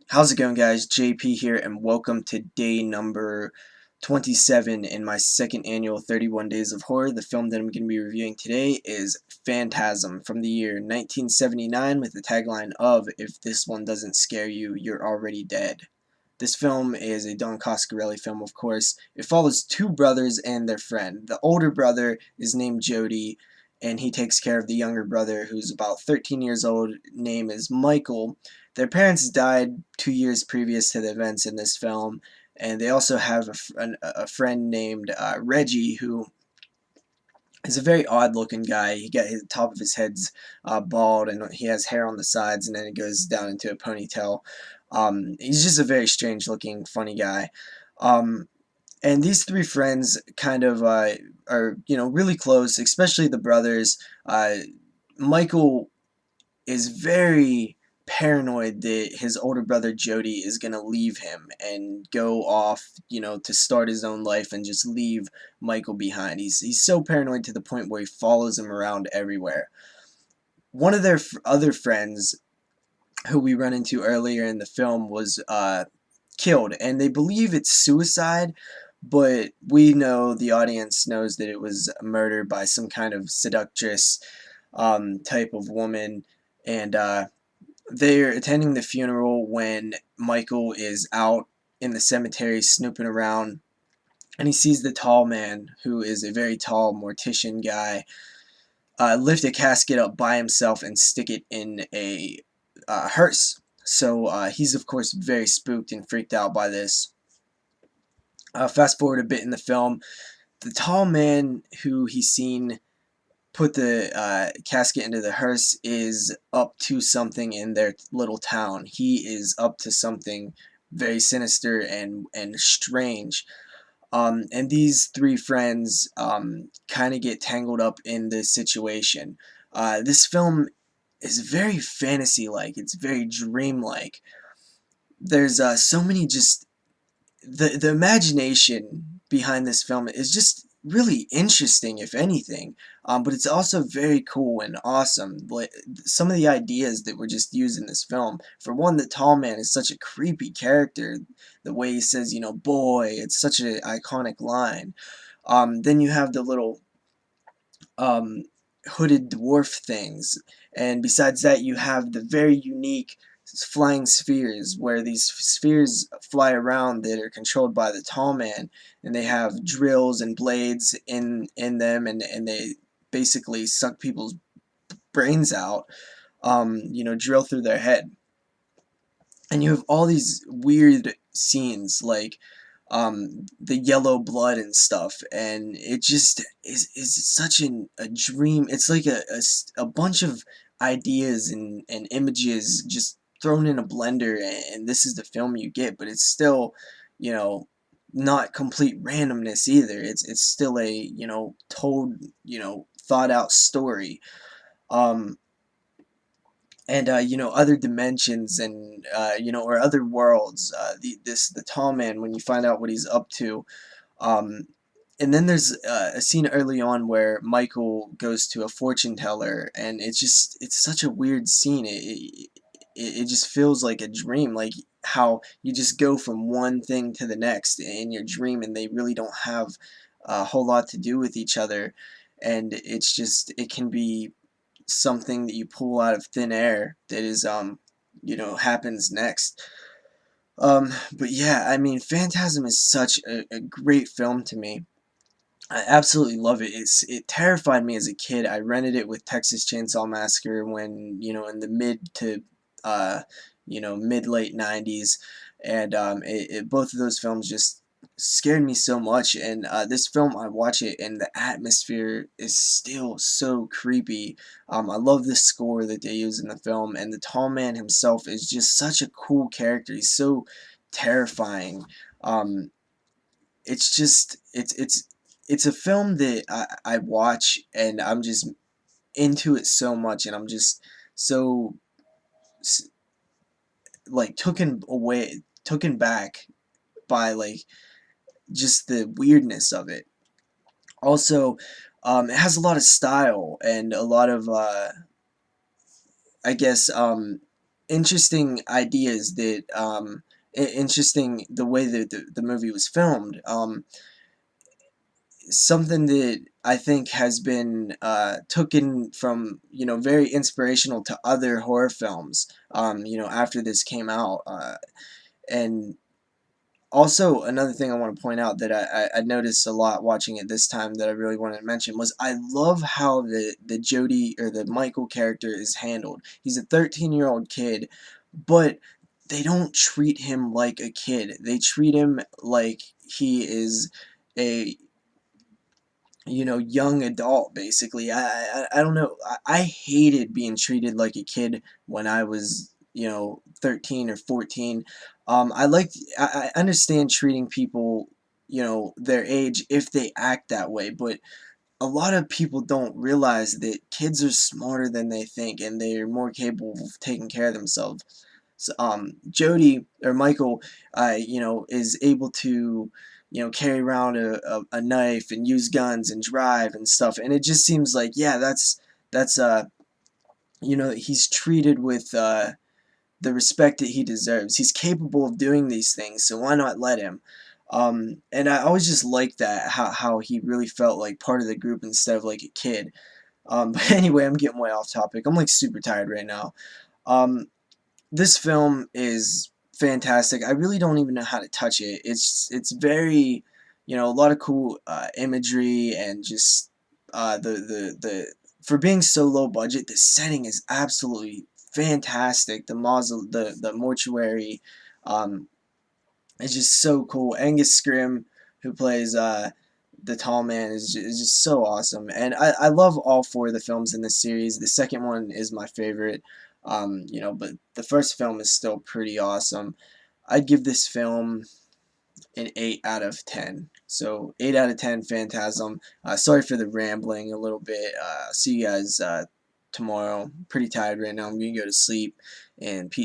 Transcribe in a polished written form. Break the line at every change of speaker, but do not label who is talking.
How's it going, guys? JP here, and welcome to day number 27 in my second annual 31 Days of Horror. The film that I'm going to be reviewing today is Phantasm from the year 1979 with the tagline of, "If this one doesn't scare you, you're already dead." This film is a Don Coscarelli film, of course. It follows two brothers and their friend. The older brother is named Jody, and he takes care of the younger brother, who's about 13 years old. Name is Michael. Their parents died 2 years previous to the events in this film, and they also have a friend named Reggie, who is a very odd-looking guy. He got his top of his head's bald, and he has hair on the sides, and then it goes down into a ponytail. He's just a very strange-looking, funny guy. Um, and these three friends kind of are, really close, especially the brothers. Michael is very paranoid that his older brother Jody is going to leave him and go off, to start his own life and just leave Michael behind. He's so paranoid to the point where he follows him around everywhere. One of their other friends, who we run into earlier in the film, was killed, and they believe it's suicide, but we know, the audience knows, that it was murder by some kind of seductress type of woman. And they're attending the funeral when Michael is out in the cemetery snooping around, and he sees the tall man, who is a very tall mortician guy, lift a casket up by himself and stick it in a hearse. So he's, of course, very spooked and freaked out by this. Fast forward a bit in the film, the tall man who he's seen put the casket into the hearse is up to something in their little town. He is up to something very sinister and strange. And these three friends kind of get tangled up in this situation. This film is very fantasy-like. It's very dream-like. There's so many, just the imagination behind this film is just really interesting, if anything. But it's also very cool and awesome. Like, some of the ideas that were just used in this film. For one, the tall man is such a creepy character. The way he says, "boy," it's such an iconic line. Then you have the little um, hooded dwarf things, and besides that, you have the very unique flying spheres, where these spheres fly around that are controlled by the tall man, and they have drills and blades in them, and they basically suck people's brains out, drill through their head. And you have all these weird scenes, like the yellow blood and stuff, and it just is such a dream. It's like a bunch of ideas and images just thrown in a blender, and this is the film you get. But it's still, you know not complete randomness either. It's still a, told, thought out story. um and other dimensions, and or other worlds. The tall man, when you find out what he's up to. um and then there's a scene early on where Michael goes to a fortune teller, and it's such a weird scene. It just feels like a dream, like how you just go from one thing to the next in your dream, and they really don't have a whole lot to do with each other. And it can be something that you pull out of thin air that is, happens next. But yeah, I mean, Phantasm is such a great film to me. I absolutely love it. It terrified me as a kid. I rented it with Texas Chainsaw Massacre when, in the mid late 90s. And both of those films just scared me so much. And this film, I watch it, and the atmosphere is still so creepy. I love the score that they use in the film, and the tall man himself is just such a cool character. He's so terrifying. Um, it's a film that I watch, and I'm just into it so much, and I'm just so, like, taken back by, like, just the weirdness of it. Also, it has a lot of style and a lot of, I guess, interesting ideas that interesting the way that the movie was filmed. Something that I think has been taken from, very inspirational to other horror films, after this came out. And also, another thing I want to point out that I noticed a lot watching it this time that I really wanted to mention was I love how the Jody or the Michael character is handled. He's a 13-year-old kid, but they don't treat him like a kid. They treat him like he is a young adult, basically. I don't know. I hated being treated like a kid when I was 13 or 14. I understand treating people their age if they act that way, but a lot of people don't realize that kids are smarter than they think, and they're more capable of taking care of themselves. So, Jody or Michael, is able to, carry around a knife and use guns and drive and stuff, and it just seems like, yeah, that's he's treated with the respect that he deserves. He's capable of doing these things, so why not let him? And I always just liked that how he really felt like part of the group instead of like a kid. But anyway, I'm getting way off topic. I'm like super tired right now. Um, this film is fantastic. I really don't even know how to touch it. It's very, a lot of cool imagery, and just the for being so low budget, the setting is absolutely fantastic. The mortuary, um, is just so cool. Angus Scrimm, who plays the tall man, is just so awesome. And I love all four of the films in this series. The second one is my favorite, but the first film is still pretty awesome. I'd give this film an 8 out of 10. So 8 out of 10, Phantasm. Sorry for the rambling a little bit. See you guys tomorrow. Pretty tired right now. I'm going to go to sleep. And peace.